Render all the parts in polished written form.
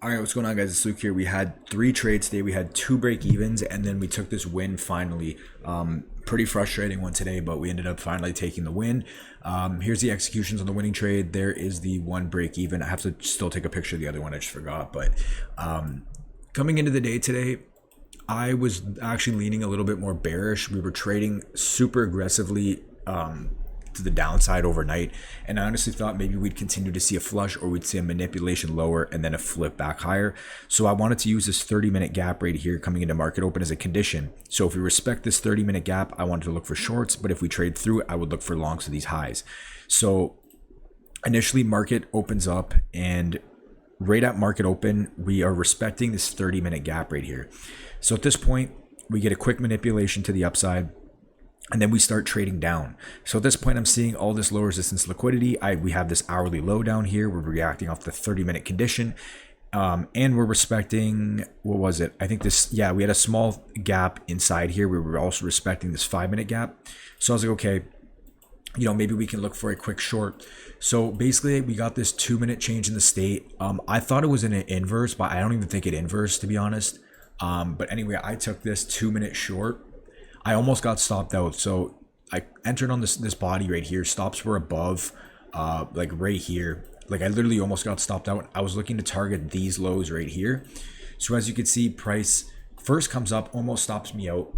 All right, what's going on, guys? It's Luke here. We had three trades today. We had two break evens, and then we took this win finally. Pretty frustrating one today, but we ended up finally taking the win. Here's the executions on the winning trade. There is the one break even. I have to still take a picture of the other one. I just forgot. But coming into the day today, I was actually leaning a little bit more bearish. We were trading super aggressively to the downside overnight, and I honestly thought maybe we'd continue to see a flush or we'd see a manipulation lower and then a flip back higher. So I wanted to use this 30-minute gap right here coming into market open as a condition. So if we respect this 30-minute gap, I wanted to look for shorts, but if we trade through it, I would look for longs to these highs. So initially market opens up, and right at market open, we are respecting this 30-minute gap right here. So at this point, we get a quick manipulation to the upside, and then we start trading down. So at this point, I'm seeing all this low resistance liquidity. We have this hourly low down here. We're reacting off the 30-minute condition. And we're respecting, what was it? I think this, yeah, we had a small gap inside here. We were also respecting this 5-minute gap. So I was like, okay, maybe we can look for a quick short. So basically we got this 2-minute change in the state. I thought it was in an inverse, but I don't even think it inversed, to be honest. But anyway, I took this 2-minute short. I almost got stopped out. So I entered on this body right here. Stops were above, like right here. Like I literally almost got stopped out. I was looking to target these lows right here. So as you can see, price first comes up, almost stops me out.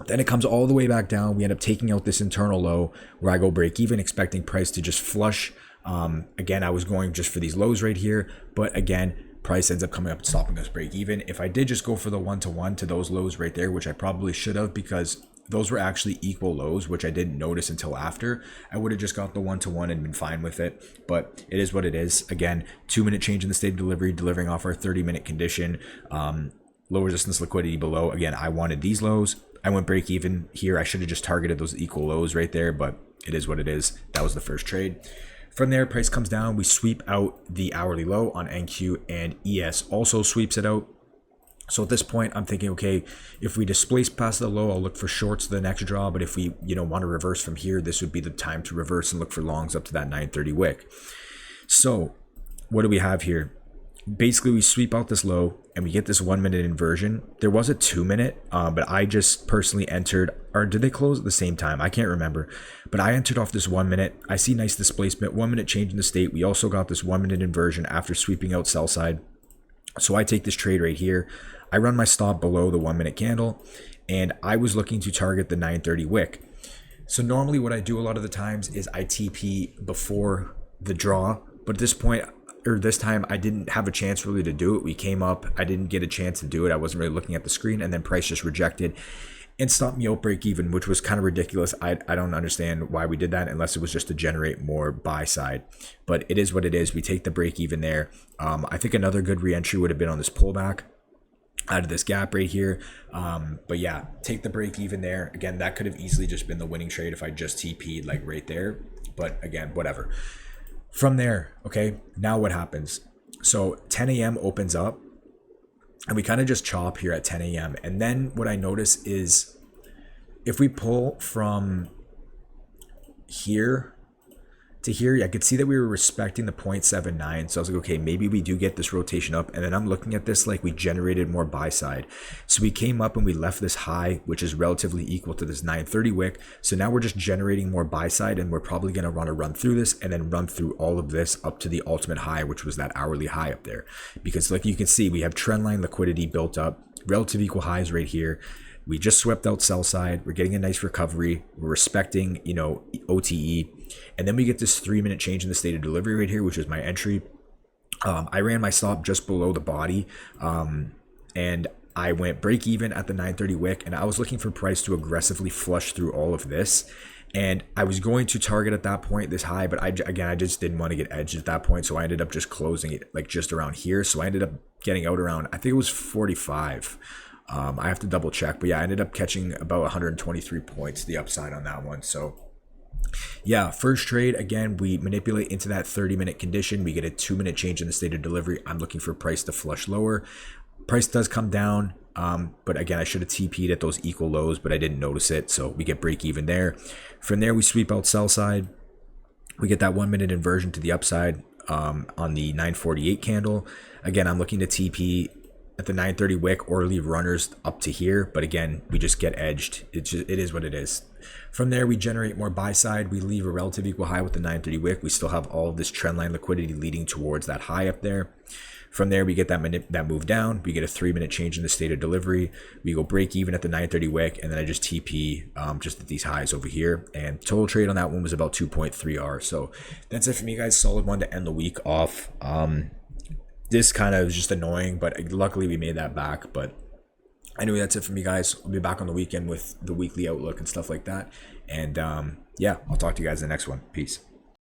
Then it comes all the way back down. We end up taking out this internal low where I go break even, expecting price to just flush. Again, I was going just for these lows right here, but again, price ends up coming up and stopping us break even. If I did just go for the 1-to-1 to those lows right there, which I probably should have, because those were actually equal lows, which I didn't notice until after, I would have just got the 1-to-1 and been fine with it. But it is what it is. Again, 2-minute change in the state of delivery, delivering off our 30-minute condition. Low resistance liquidity below. Again, I wanted these lows. I went break even here. I should have just targeted those equal lows right there, but it is what it is. That was the first trade. From there, price comes down. We sweep out the hourly low on NQ, and ES also sweeps it out. So at this point, I'm thinking, okay, if we displace past the low, I'll look for shorts the next draw. But if we, want to reverse from here, this would be the time to reverse and look for longs up to that 930 wick. So what do we have here? Basically, we sweep out this low and we get this 1-minute inversion. There was a 2-minute, but I just personally entered, or did they close at the same time? I can't remember, but I entered off this 1-minute. I see nice displacement, 1-minute change in the state. We also got this 1-minute inversion after sweeping out sell side. So I take this trade right here. I run my stop below the 1-minute candle, and I was looking to target the 930 wick. So normally what I do a lot of the times is I TP before the draw, but at this point, or this time, I didn't have a chance really to do it. We came up, I didn't get a chance to do it. I wasn't really looking at the screen, and then price just rejected and stopped me out break even, which was kind of ridiculous. I don't understand why we did that unless it was just to generate more buy side, but it is what it is. We take the break even there. I think another good re-entry would have been on this pullback out of this gap right here. But yeah, take the break even there. Again, that could have easily just been the winning trade if I just TP'd like right there, but again, whatever. From there, okay, now what happens? So 10 a.m. opens up, and we kind of just chop here at 10 a.m. And then what I notice is if we pull from here to here, I could see that we were respecting the 0.79. So I was like, okay, maybe we do get this rotation up. And then I'm looking at this like we generated more buy side. So we came up and we left this high, which is relatively equal to this 930 wick. So now we're just generating more buy side, and we're probably going to want to run through this and then run through all of this up to the ultimate high, which was that hourly high up there. Because like you can see, we have trend line liquidity built up, relative equal highs right here. We just swept out sell side. We're getting a nice recovery. We're respecting, OTE. And then we get this 3-minute change in the state of delivery right here, which is my entry. I ran my stop just below the body. And I went break even at the 930 wick. And I was looking for price to aggressively flush through all of this. And I was going to target at that point this high, but I just didn't want to get edged at that point. So I ended up just closing it like just around here. So I ended up getting out around, I think it was 45. I have to double check, but yeah, I ended up catching about 123 points the upside on that one. So yeah, first trade, again, we manipulate into that 30-minute condition. We get a 2-minute change in the state of delivery. I'm looking for price to flush lower. Price does come down, but again, I should have TP'd at those equal lows, but I didn't notice it. So we get break even there. From there, we sweep out sell side. We get that 1-minute inversion to the upside. on the 948 candle. Again, I'm looking to TP at the 930 wick or leave runners up to here, but again, we just get edged. It is what it is. From there, we generate more buy side. We leave a relative equal high with the 930 wick. We still have all of this trend line liquidity leading towards that high up there. From there, we get that move down. We get a 3-minute change in the state of delivery. We go break even at the 930 wick, and then I just TP just at these highs over here. And total trade on that one was about 2.3R. So that's it for me, guys. Solid one to end the week off. This kind of was just annoying, but luckily we made that back. But anyway, that's it for me, guys. I'll be back on the weekend with the weekly outlook and stuff like that. And yeah, I'll talk to you guys in the next one. Peace.